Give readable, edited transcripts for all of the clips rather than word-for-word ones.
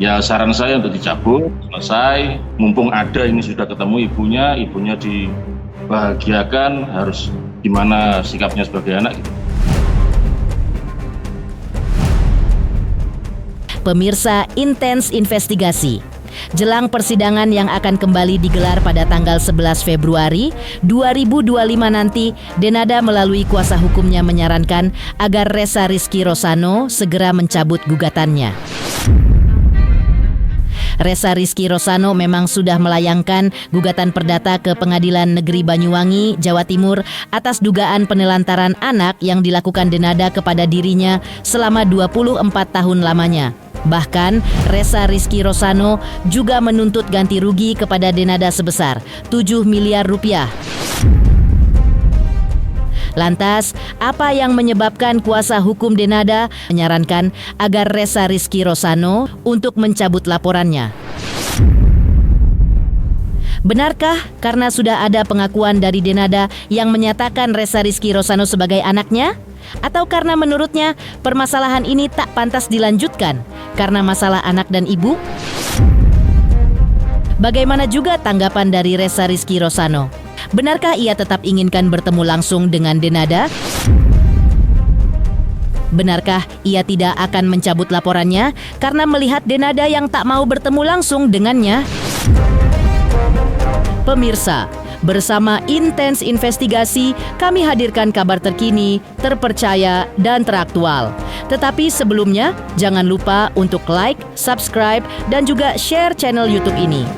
Ya saran saya untuk dicabut, selesai. Mumpung ada ini sudah ketemu ibunya dibahagiakan, harus gimana sikapnya sebagai anak gitu. Pemirsa Intens Investigasi. Jelang persidangan yang akan kembali digelar pada tanggal 11 Februari 2025 nanti, Denada melalui kuasa hukumnya menyarankan agar Ressa Rizky Rosano segera mencabut gugatannya. Ressa Rizky Rosano memang sudah melayangkan gugatan perdata ke Pengadilan Negeri Banyuwangi, Jawa Timur atas dugaan penelantaran anak yang dilakukan Denada kepada dirinya selama 24 tahun lamanya. Bahkan, Ressa Rizky Rosano juga menuntut ganti rugi kepada Denada sebesar 7 miliar rupiah. Lantas, apa yang menyebabkan kuasa hukum Denada menyarankan agar Ressa Rizky Rosano untuk mencabut laporannya? Benarkah karena sudah ada pengakuan dari Denada yang menyatakan Ressa Rizky Rosano sebagai anaknya? Atau karena menurutnya permasalahan ini tak pantas dilanjutkan karena masalah anak dan ibu? Bagaimana juga tanggapan dari Ressa Rizky Rosano? Benarkah ia tetap inginkan bertemu langsung dengan Denada? Benarkah ia tidak akan mencabut laporannya karena melihat Denada yang tak mau bertemu langsung dengannya? Pemirsa, bersama Intens Investigasi, kami hadirkan kabar terkini, terpercaya, dan teraktual. Tetapi sebelumnya, jangan lupa untuk like, subscribe, dan juga share channel YouTube ini.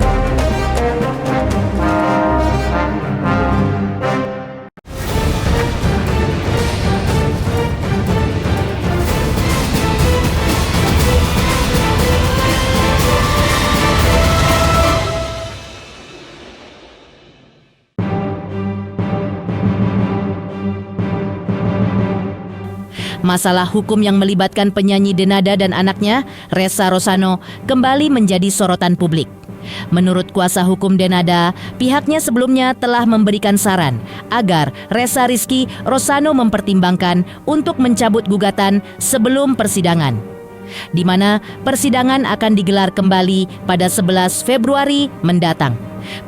Masalah hukum yang melibatkan penyanyi Denada dan anaknya, Ressa Rosano, kembali menjadi sorotan publik. Menurut kuasa hukum Denada, pihaknya sebelumnya telah memberikan saran agar Ressa Rizky Rosano mempertimbangkan untuk mencabut gugatan sebelum persidangan, di mana persidangan akan digelar kembali pada 11 Februari mendatang.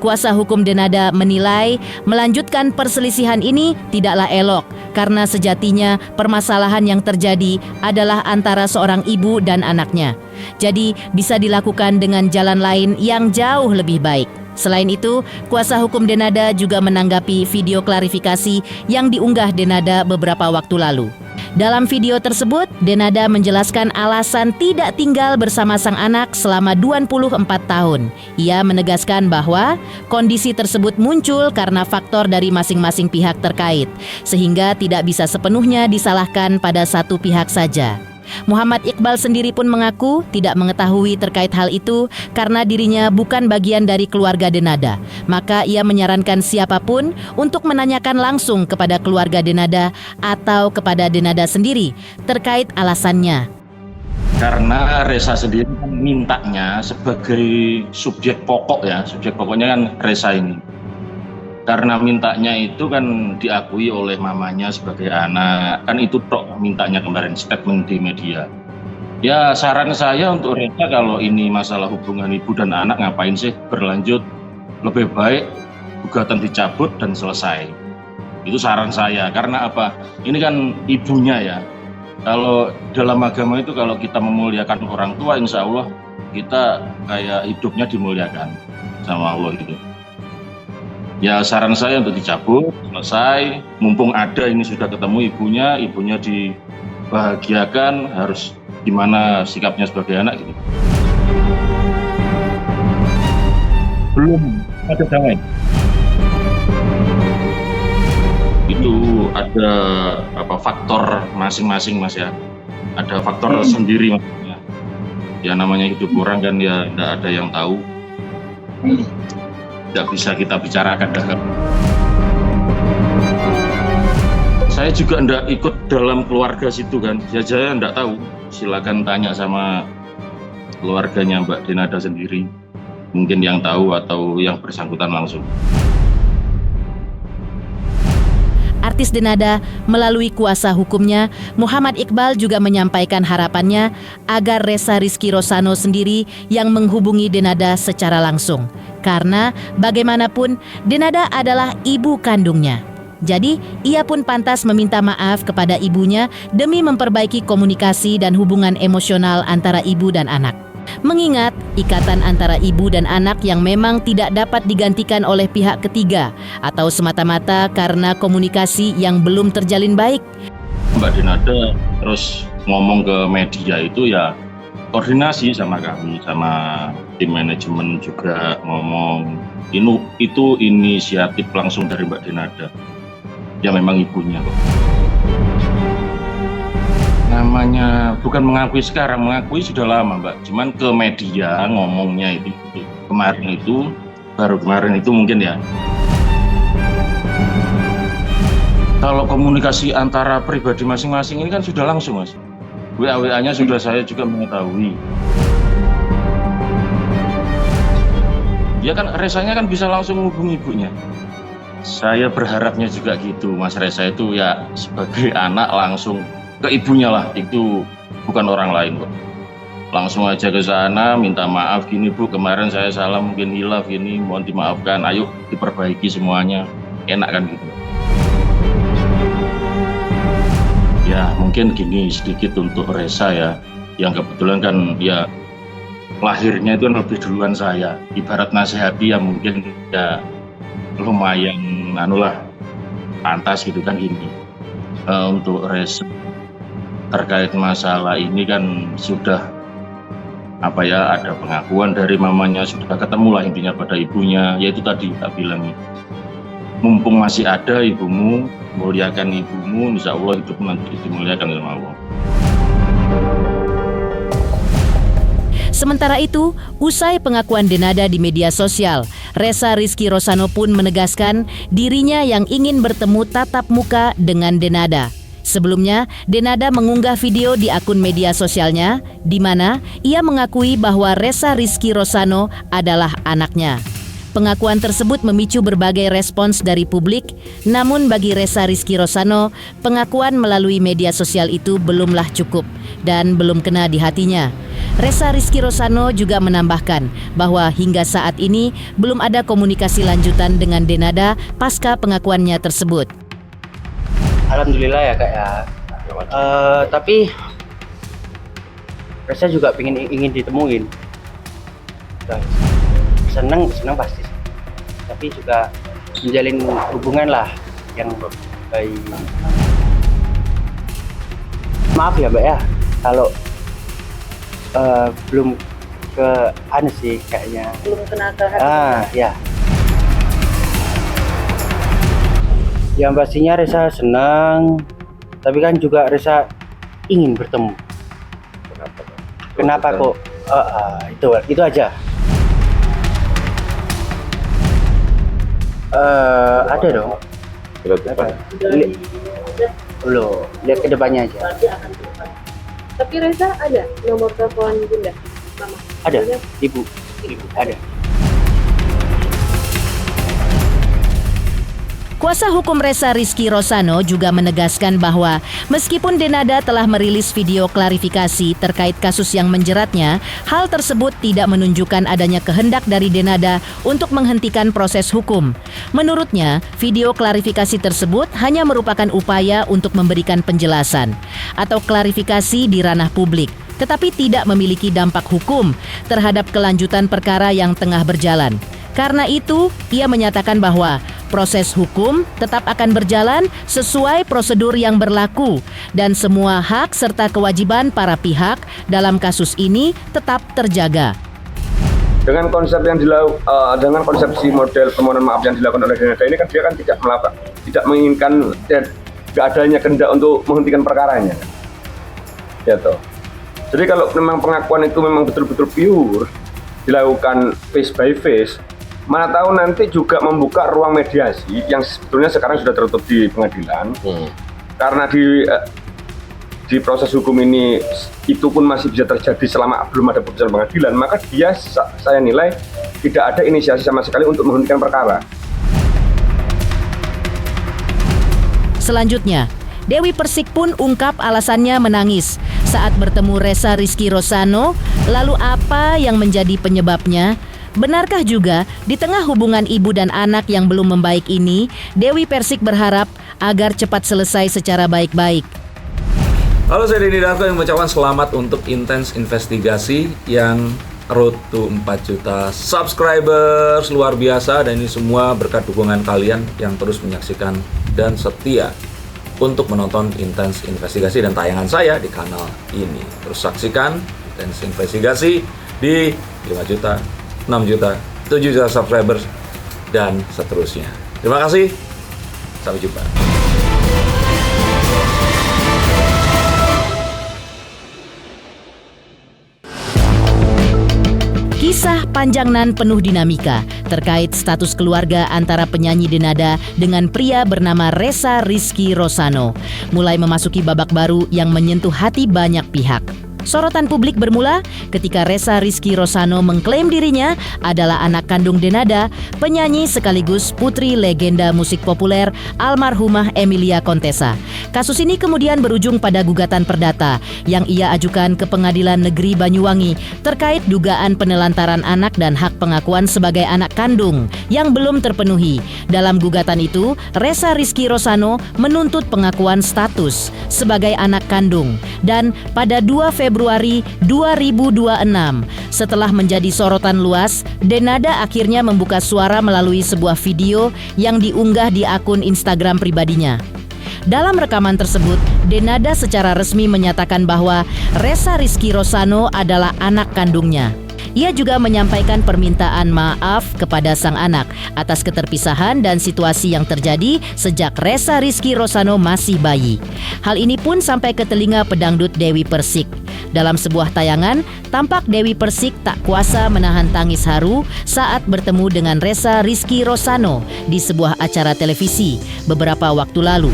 Kuasa hukum Denada menilai melanjutkan perselisihan ini tidaklah elok karena sejatinya permasalahan yang terjadi adalah antara seorang ibu dan anaknya. Jadi bisa dilakukan dengan jalan lain yang jauh lebih baik. Selain itu, kuasa hukum Denada juga menanggapi video klarifikasi yang diunggah Denada beberapa waktu lalu. Dalam video tersebut, Denada menjelaskan alasan tidak tinggal bersama sang anak selama 24 tahun. Ia menegaskan bahwa kondisi tersebut muncul karena faktor dari masing-masing pihak terkait, sehingga tidak bisa sepenuhnya disalahkan pada satu pihak saja. Muhammad Iqbal sendiri pun mengaku tidak mengetahui terkait hal itu karena dirinya bukan bagian dari keluarga Denada. Maka ia menyarankan siapapun untuk menanyakan langsung kepada keluarga Denada atau kepada Denada sendiri terkait alasannya. Karena Ressa sendiri kan mintanya sebagai subjek pokok ya, subjek pokoknya kan Ressa ini. Karena mintanya itu kan diakui oleh mamanya sebagai anak, kan itu tok mintanya kemarin statement di media. Ya saran saya untuk Ressa, kalau ini masalah hubungan ibu dan anak ngapain sih berlanjut, lebih baik gugatan dicabut dan selesai. Itu saran saya, karena apa? Ini kan ibunya ya. Kalau dalam agama itu kalau kita memuliakan orang tua, insya Allah kita kayak hidupnya dimuliakan sama Allah gitu. Ya saran saya untuk dicabut, selesai. Mumpung ada ini sudah ketemu ibunya dibahagiakan, harus gimana sikapnya sebagai anak gitu. Belum ada damai. Itu ada faktor masing-masing Mas ya. Ada faktor sendiri maksudnya. Ya namanya hidup orang kan ya tidak ada yang tahu. Tidak bisa kita bicarakan dalam. Saya juga tidak ikut dalam keluarga situ kan, saya tidak tahu. Silakan tanya sama keluarganya Mbak Denada sendiri, mungkin yang tahu atau yang bersangkutan langsung. artis Denada melalui kuasa hukumnya, Muhammad Iqbal juga menyampaikan harapannya agar Ressa Rizky Rosano sendiri yang menghubungi Denada secara langsung. Karena bagaimanapun Denada adalah ibu kandungnya. Jadi, ia pun pantas meminta maaf kepada ibunya demi memperbaiki komunikasi dan hubungan emosional antara ibu dan anak. Mengingat ikatan antara ibu dan anak yang memang tidak dapat digantikan oleh pihak ketiga atau semata-mata karena komunikasi yang belum terjalin baik. Mbak Denada terus ngomong ke media itu ya koordinasi sama kami, sama tim manajemen juga ngomong. Itu inisiatif langsung dari Mbak Denada. Ya memang ibunya kok. Namanya bukan mengakui sekarang, mengakui sudah lama Mbak. Cuman ke media ngomongnya itu baru kemarin itu mungkin ya. Kalau komunikasi antara pribadi masing-masing ini kan sudah langsung Mas. WA-WA-nya sudah saya juga mengetahui. Ya kan Ressanya kan bisa langsung menghubungi ibunya. Saya berharapnya juga gitu Mas Ressa itu ya sebagai anak langsung ke ibunya lah, itu bukan orang lain kok. Langsung aja ke sana minta maaf, gini Bu kemarin saya salah mungkin hilaf gini, mohon dimaafkan, ayo diperbaiki semuanya, enak kan gitu. Ya mungkin gini sedikit untuk Ressa ya, yang kebetulan kan ya lahirnya itu kan lebih duluan saya, ibarat nasihati ya mungkin ya lumayan pantas gitu kan gini. Untuk Ressa terkait masalah ini kan sudah ada pengakuan dari mamanya, sudah ketemu lah intinya pada ibunya, yaitu tadi tak bilang mumpung masih ada ibumu, muliakan ibumu, insya Allah hidupmu nanti dimuliakan sama Allah. Sementara itu, usai pengakuan Denada di media sosial, Ressa Rizky Rosano pun menegaskan dirinya yang ingin bertemu tatap muka dengan Denada. Sebelumnya, Denada mengunggah video di akun media sosialnya, di mana ia mengakui bahwa Ressa Rizky Rosano adalah anaknya. Pengakuan tersebut memicu berbagai respons dari publik, namun bagi Ressa Rizky Rosano, pengakuan melalui media sosial itu belumlah cukup dan belum kena di hatinya. Ressa Rizky Rosano juga menambahkan bahwa hingga saat ini belum ada komunikasi lanjutan dengan Denada pasca pengakuannya tersebut. Alhamdulillah ya Kak ya. Tapi Ressa juga ingin ditemuin. Senang pasti. Tapi juga menjalin hubungan lah yang baik. Maaf ya Mbak ya, kalau belum ke sih kayaknya. Belum kena ke hati. Ya. Yang pastinya Ressa senang, tapi kan juga Ressa ingin bertemu. Kenapa kok? Itu aja. Ada dong. Lihat ke depannya aja. Tapi Ressa ada nomor telepon Bunda, Mama? Ada, Ibu ada. Kuasa hukum Ressa Rizky Rosano juga menegaskan bahwa meskipun Denada telah merilis video klarifikasi terkait kasus yang menjeratnya, hal tersebut tidak menunjukkan adanya kehendak dari Denada untuk menghentikan proses hukum. Menurutnya, video klarifikasi tersebut hanya merupakan upaya untuk memberikan penjelasan atau klarifikasi di ranah publik, tetapi tidak memiliki dampak hukum terhadap kelanjutan perkara yang tengah berjalan. Karena itu, ia menyatakan bahwa proses hukum tetap akan berjalan sesuai prosedur yang berlaku dan semua hak serta kewajiban para pihak dalam kasus ini tetap terjaga. Dengan konsep yang dengan konsepsi model permohonan maaf yang dilakukan oleh Denada ini kan dia kan tidak menginginkan tidak adanya kehendak untuk menghentikan perkaranya. Ya toh. Jadi kalau memang pengakuan itu memang betul-betul pure dilakukan face by face, mana tahu nanti juga membuka ruang mediasi yang sebetulnya sekarang sudah tertutup di pengadilan. Karena di proses hukum ini itu pun masih bisa terjadi selama belum ada putusan pengadilan, maka dia saya nilai tidak ada inisiasi sama sekali untuk menghentikan perkara. Selanjutnya, Dewi Persik pun ungkap alasannya menangis saat bertemu Ressa Rizky Rosano. Lalu apa yang menjadi penyebabnya? Benarkah juga di tengah hubungan ibu dan anak yang belum membaik ini, Dewi Persik berharap agar cepat selesai secara baik-baik? Halo, saya Denny Darko yang mengucapkan selamat untuk Intens Investigasi yang road to 4 juta subscribers, luar biasa. Dan ini semua berkat dukungan kalian yang terus menyaksikan dan setia untuk menonton Intens Investigasi dan tayangan saya di kanal ini. Terus saksikan Intens Investigasi di 5 juta, 6 juta, 7 juta subscribers, dan seterusnya. Terima kasih, sampai jumpa. Kisah panjang nan penuh dinamika terkait status keluarga antara penyanyi Denada dengan pria bernama Ressa Rizky Rosano mulai memasuki babak baru yang menyentuh hati banyak pihak. Sorotan publik bermula ketika Ressa Rizky Rosano mengklaim dirinya adalah anak kandung Denada, penyanyi sekaligus putri legenda musik populer almarhumah Emilia Contessa. Kasus ini kemudian berujung pada gugatan perdata yang ia ajukan ke Pengadilan Negeri Banyuwangi terkait dugaan penelantaran anak dan hak pengakuan sebagai anak kandung yang belum terpenuhi. Dalam gugatan itu, Ressa Rizky Rosano menuntut pengakuan status sebagai anak kandung. Dan pada 2 Februari 2026, setelah menjadi sorotan luas, Denada akhirnya membuka suara melalui sebuah video yang diunggah di akun Instagram pribadinya. Dalam rekaman tersebut, Denada secara resmi menyatakan bahwa Ressa Rizky Rosano adalah anak kandungnya. Ia juga menyampaikan permintaan maaf kepada sang anak atas keterpisahan dan situasi yang terjadi sejak Ressa Rizky Rosano masih bayi. Hal ini pun sampai ke telinga pedangdut Dewi Persik. Dalam sebuah tayangan, tampak Dewi Persik tak kuasa menahan tangis haru saat bertemu dengan Ressa Rizky Rosano di sebuah acara televisi beberapa waktu lalu.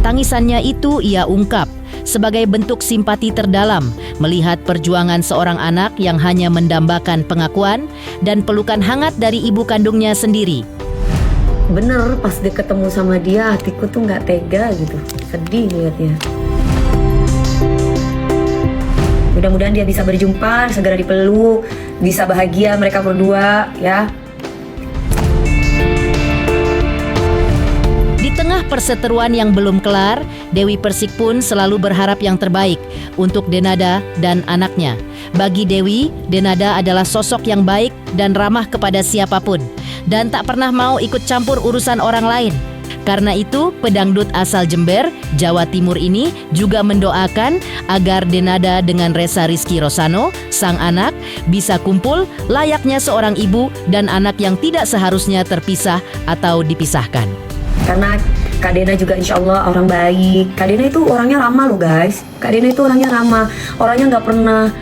Tangisannya itu ia ungkap sebagai bentuk simpati terdalam melihat perjuangan seorang anak yang hanya mendambakan pengakuan dan pelukan hangat dari ibu kandungnya sendiri. Bener, pas dia ketemu sama dia, hatiku tuh nggak tega gitu, sedih liatnya. Mudah-mudahan dia bisa berjumpa, segera dipeluk, bisa bahagia mereka berdua ya. Di tengah perseteruan yang belum kelar, Dewi Persik pun selalu berharap yang terbaik untuk Denada dan anaknya. Bagi Dewi, Denada adalah sosok yang baik dan ramah kepada siapapun dan tak pernah mau ikut campur urusan orang lain. Karena itu, pedangdut asal Jember, Jawa Timur ini juga mendoakan agar Denada dengan Ressa Rizky Rosano, sang anak, bisa kumpul layaknya seorang ibu dan anak yang tidak seharusnya terpisah atau dipisahkan. Karena Kak Dena juga insya Allah orang baik. Kak Dena itu orangnya ramah loh guys. Kak Dena itu orangnya ramah. Orangnya nggak pernah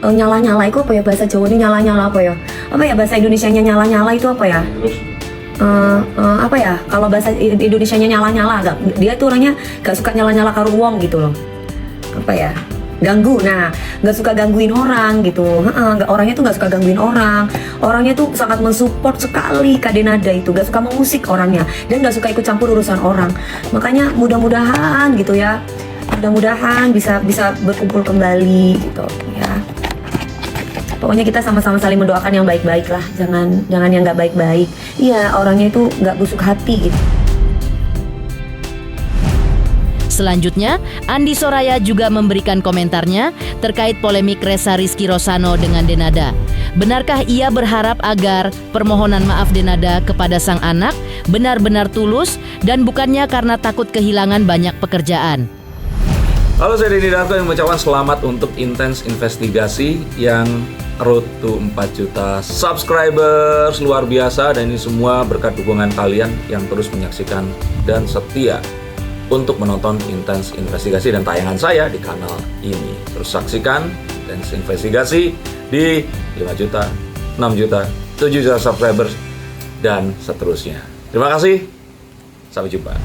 nyala-nyala. Itu apa ya bahasa Jawa ini nyala-nyala apa ya? Apa ya bahasa Indonesianya nyala-nyala itu apa ya? Apa ya? Kalau bahasa Indonesianya nyala-nyala, dia tuh orangnya nggak suka nyala-nyala karo wong gitu loh. Apa ya? Ganggu, nah nggak suka gangguin orang gitu. Orangnya tuh nggak suka gangguin orang. Orangnya tuh sangat mensupport sekali Kak Denada itu, nggak suka mengusik orangnya dan nggak suka ikut campur urusan orang. Makanya mudah-mudahan gitu ya, mudah-mudahan bisa berkumpul kembali gitu ya. Pokoknya kita sama-sama saling mendoakan yang baik-baik lah, jangan yang nggak baik-baik. Iya, orangnya itu nggak busuk hati gitu. Selanjutnya, Andi Soraya juga memberikan komentarnya terkait polemik Ressa Rizky Rosano dengan Denada. Benarkah ia berharap agar permohonan maaf Denada kepada sang anak benar-benar tulus dan bukannya karena takut kehilangan banyak pekerjaan? Halo, saya Denny Darko yang mengucapkan selamat untuk Intens Investigasi yang road to 4 juta subscribers, luar biasa. Dan ini semua berkat dukungan kalian yang terus menyaksikan dan setia untuk menonton Intens Investigasi dan tayangan saya di kanal ini. Terus saksikan Intens Investigasi di 5 juta, 6 juta, 7 juta subscribers, dan seterusnya. Terima kasih, sampai jumpa.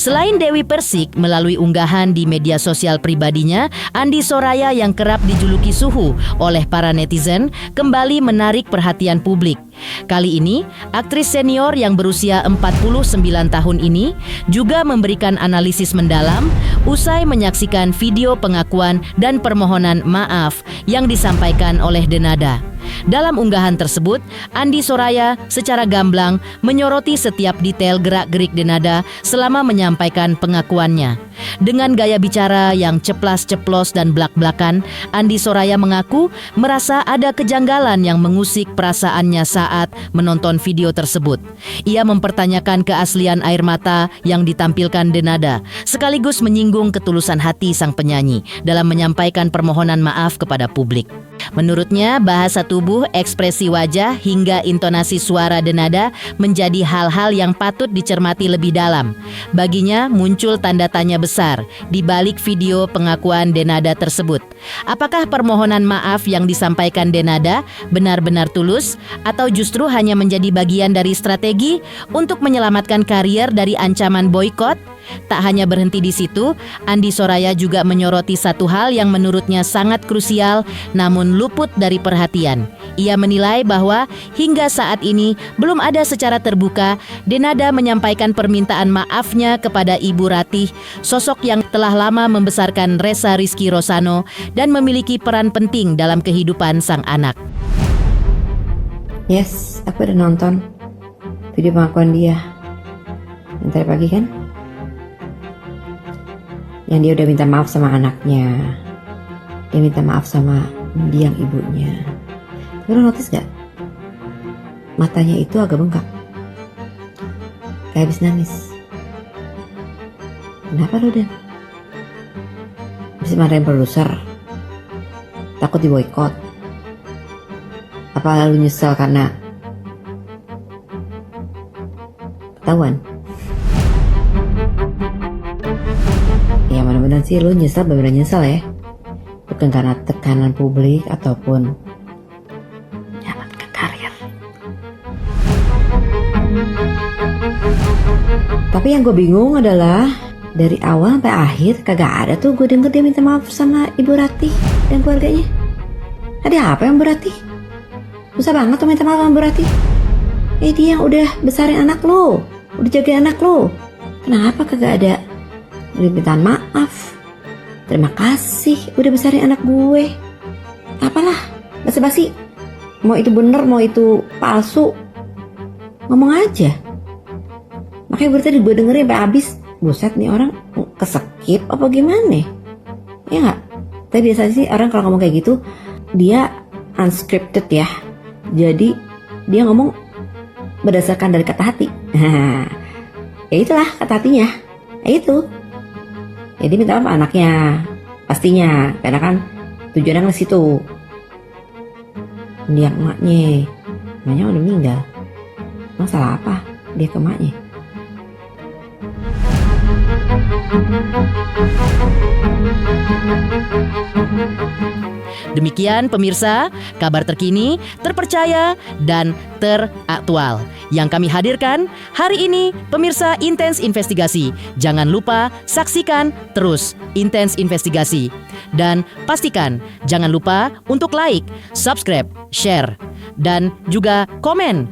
Selain Dewi Persik, melalui unggahan di media sosial pribadinya, Andi Soraya yang kerap dijuluki suhu oleh para netizen kembali menarik perhatian publik. Kali ini, aktris senior yang berusia 49 tahun ini juga memberikan analisis mendalam usai menyaksikan video pengakuan dan permohonan maaf yang disampaikan oleh Denada. Dalam unggahan tersebut, Andi Soraya secara gamblang menyoroti setiap detail gerak-gerik Denada selama menyampaikan pengakuannya. Dengan gaya bicara yang ceplas-ceplos dan blak-blakan, Andi Soraya mengaku merasa ada kejanggalan yang mengusik perasaannya saat menonton video tersebut. Ia mempertanyakan keaslian air mata yang ditampilkan Denada, sekaligus menyinggung ketulusan hati sang penyanyi dalam menyampaikan permohonan maaf kepada publik. Menurutnya, bahasa tubuh, ekspresi wajah, hingga intonasi suara Denada menjadi hal-hal yang patut dicermati lebih dalam. Baginya muncul tanda tanya besar di balik video pengakuan Denada tersebut. Apakah permohonan maaf yang disampaikan Denada benar-benar tulus atau justru hanya menjadi bagian dari strategi untuk menyelamatkan karier dari ancaman boikot? Tak hanya berhenti di situ, Andi Soraya juga menyoroti satu hal yang menurutnya sangat krusial namun luput dari perhatian. Ia menilai bahwa hingga saat ini belum ada secara terbuka Denada menyampaikan permintaan maafnya kepada Ibu Ratih, sosok yang telah lama membesarkan Ressa Rizky Rosano dan memiliki peran penting dalam kehidupan sang anak. Yes, aku udah nonton video pengakuan dia yang tadi pagi kan, yang dia udah minta maaf sama anaknya, dia minta maaf sama mendiang ibunya. Tapi lo notice gak? Matanya itu agak bengkak, kayak habis nangis. Kenapa lo, Den? Habis marahin produser? Takut diboikot? Apa lalu nyesel karena ketahuan? Ya mudah-mudahan sih lu nyesel, bener-bener nyesel ya. Bukan karena tekanan publik ataupun menyelamatkan karir. Tapi yang gue bingung adalah dari awal sampai akhir kagak ada tuh gue denger dia minta maaf sama Ibu Ratih dan keluarganya. Ada apa yang Bu Ratih? Susah banget tuh minta maaf sama Bu Ratih. Dia yang udah besarin anak lo, udah jagain anak lo. Kenapa kagak ada permintaan maaf? Terima kasih udah besarin anak gue. Apalah, basa-basi. Mau itu bener, mau itu palsu, ngomong aja. Makanya berarti tadi gue dengerin sampai habis. Buset, nih orang kesekip apa gimana? Ya nggak? Tapi biasanya sih orang kalau ngomong kayak gitu dia unscripted ya. Jadi dia ngomong berdasarkan dari kata hati. Ya itulah kata hatinya. Ya itu. Jadi minta maaf anaknya, pastinya, karena kan tujuannya ke situ. Dia emaknya udah meninggal. Masalah apa dia ke emaknya? Demikian pemirsa, kabar terkini, terpercaya, dan teraktual yang kami hadirkan hari ini. Pemirsa Intens Investigasi, jangan lupa saksikan terus Intens Investigasi. Dan pastikan jangan lupa untuk like, subscribe, share, dan juga komen.